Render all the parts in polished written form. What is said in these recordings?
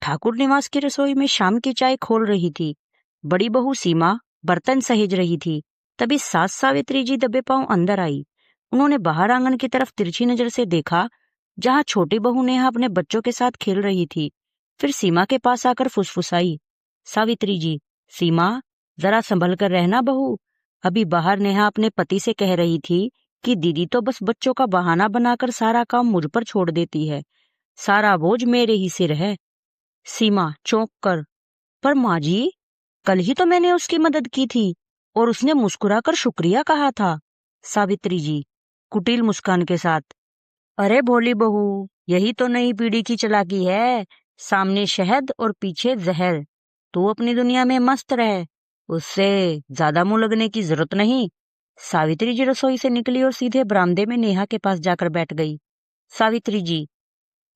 ठाकुर निवास की रसोई में शाम की चाय खोल रही थी। बड़ी बहू सीमा बर्तन सहेज रही थी। तभी सास सावित्री जी दबे पांव अंदर आई। उन्होंने बाहर आंगन की तरफ तिरछी नजर से देखा, जहां छोटी बहू नेहा अपने बच्चों के साथ खेल रही थी। फिर सीमा के पास आकर फुसफुसाई, सावित्री जी, सीमा, जरा संभल कर रहना बहू। अभी बाहर नेहा अपने पति से कह रही थी कि दीदी तो बस बच्चों का बहाना बनाकर सारा काम मुझ पर छोड़ देती है, सारा बोझ मेरे ही सिर है। सीमा चौंक कर, पर माँ जी, कल ही तो मैंने उसकी मदद की थी और उसने मुस्कुराकर शुक्रिया कहा था। सावित्री जी कुटिल मुस्कान के साथ, अरे भोली बहू, यही तो नई पीढ़ी की चालाकी है। सामने शहद और पीछे जहर। तू अपनी दुनिया में मस्त रह, उससे ज्यादा मुंह लगने की जरूरत नहीं। सावित्री जी रसोई से निकली और सीधे बरामदे में नेहा के पास जाकर बैठ गई। सावित्री जी,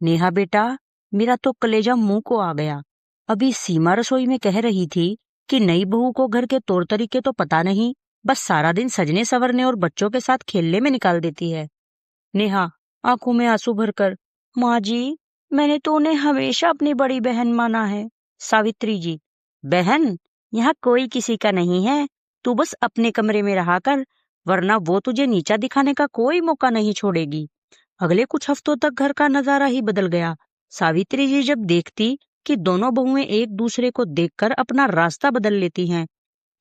नेहा बेटा, मेरा तो कलेजा मुंह को आ गया। अभी सीमा रसोई में कह रही थी कि नई बहू को घर के तौर तरीके तो पता नहीं, बस सारा दिन सजने संवरने और बच्चों के साथ खेलने में निकाल देती है। नेहा आंखों में आंसू भरकर, माँ जी, मैंने तो उन्हें हमेशा अपनी बड़ी बहन माना है। सावित्री जी, बहन, यहाँ कोई किसी का नहीं है। तू बस अपने कमरे में रहा कर, वरना वो तुझे नीचा दिखाने का कोई मौका नहीं छोड़ेगी। अगले कुछ हफ्तों तक घर का नजारा ही बदल गया। सावित्री जी जब देखती कि दोनों बहुएं एक दूसरे को देखकर अपना रास्ता बदल लेती हैं,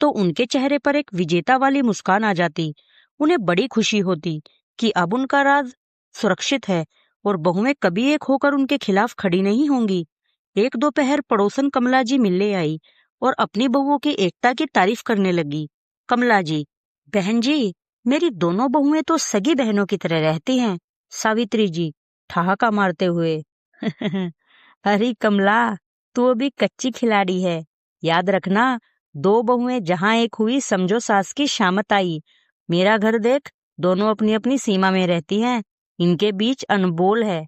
तो उनके चेहरे पर एक विजेता वाली मुस्कान आ जाती। उन्हें बड़ी खुशी होती कि अब उनका राज सुरक्षित है और बहुएं कभी एक होकर उनके खिलाफ खड़ी नहीं होंगी। एक दोपहर पड़ोसन कमला जी मिलने आई और अपनी बहुओं की एकता की तारीफ करने लगी। कमला जी, बहन जी, मेरी दोनों बहुएं तो सगी बहनों की तरह रहती हैं। सावित्री जी ठहाका मारते हुए, अरे कमला, तू अभी कच्ची खिलाड़ी है। याद रखना, दो बहुएं जहां एक हुई समझो सास की शामत आई। मेरा घर देख, दोनों अपनी अपनी सीमा में रहती हैं, इनके बीच अनबोल है,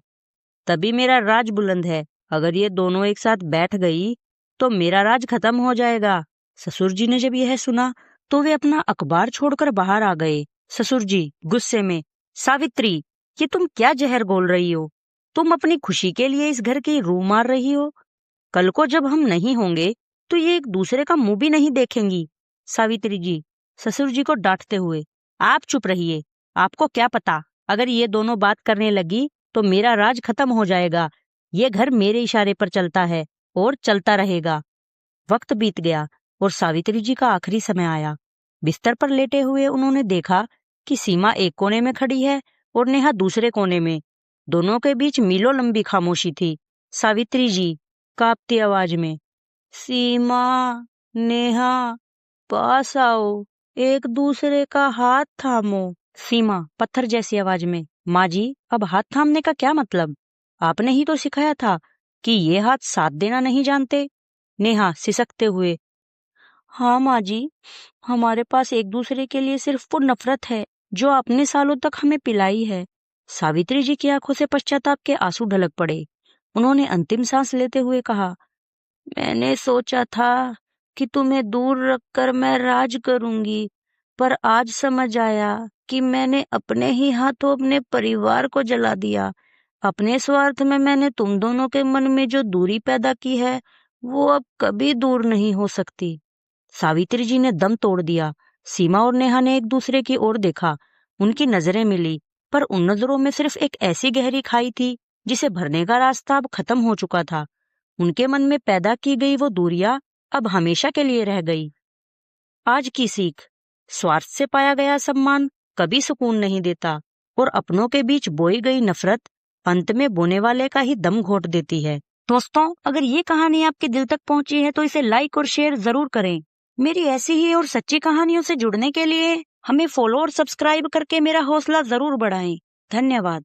तभी मेरा राज बुलंद है। अगर ये दोनों एक साथ बैठ गई तो मेरा राज खत्म हो जाएगा। ससुर जी ने जब यह सुना तो वे अपना अखबार छोड़कर बाहर आ गए। ससुर जी गुस्से में, सावित्री, ये तुम क्या जहर घोल रही हो? तुम अपनी खुशी के लिए इस घर की रूह मार रही हो। कल को जब हम नहीं होंगे तो ये एक दूसरे का मुंह भी नहीं देखेंगी। सावित्री जी ससुर जी को डांटते हुए, आप चुप रहिए। आपको क्या पता, अगर ये दोनों बात करने लगी तो मेरा राज खत्म हो जाएगा। ये घर मेरे इशारे पर चलता है और चलता रहेगा। वक्त बीत गया और सावित्री जी का आखिरी समय आया। बिस्तर पर लेटे हुए उन्होंने देखा कि सीमा एक कोने में खड़ी है और नेहा दूसरे कोने में। दोनों के बीच मीलों लंबी खामोशी थी। सावित्री जी कांपती आवाज में, सीमा, नेहा, पास आओ, एक दूसरे का हाथ थामो। सीमा पत्थर जैसी आवाज में, माँ जी, अब हाथ थामने का क्या मतलब? आपने ही तो सिखाया था कि ये हाथ साथ देना नहीं जानते। नेहा सिसकते हुए, हाँ माँ जी, हमारे पास एक दूसरे के लिए सिर्फ वो नफरत है जो आपने सालों तक हमें पिलाई है। सावित्री जी की आंखों से पश्चाताप के आंसू ढलक पड़े। उन्होंने अंतिम सांस लेते हुए कहा, मैंने सोचा था कि तुम्हें दूर रखकर मैं राज करूंगी, पर आज समझ आया कि मैंने अपने ही हाथों अपने परिवार को जला दिया। अपने स्वार्थ में मैंने तुम दोनों के मन में जो दूरी पैदा की है, वो अब कभी दूर नहीं हो सकती। सावित्री जी ने दम तोड़ दिया। सीमा और नेहा ने एक दूसरे की ओर देखा। उनकी नजरें मिली, पर उन नजरों में सिर्फ एक ऐसी गहरी खाई थी जिसे भरने का रास्ता अब खत्म हो चुका था। उनके मन में पैदा की गई वो दूरियां अब हमेशा के लिए रह गई। आज की सीख, स्वार्थ से पाया गया सम्मान कभी सुकून नहीं देता और अपनों के बीच बोई गई नफरत अंत में बोने वाले का ही दम घोट देती है। दोस्तों, अगर ये कहानी आपके दिल तक पहुंची है तो इसे लाइक और शेयर जरूर करें। मेरी ऐसी ही और सच्ची कहानियों से जुड़ने के लिए हमें फॉलो और सब्सक्राइब करके मेरा हौसला जरूर बढ़ाएं। धन्यवाद।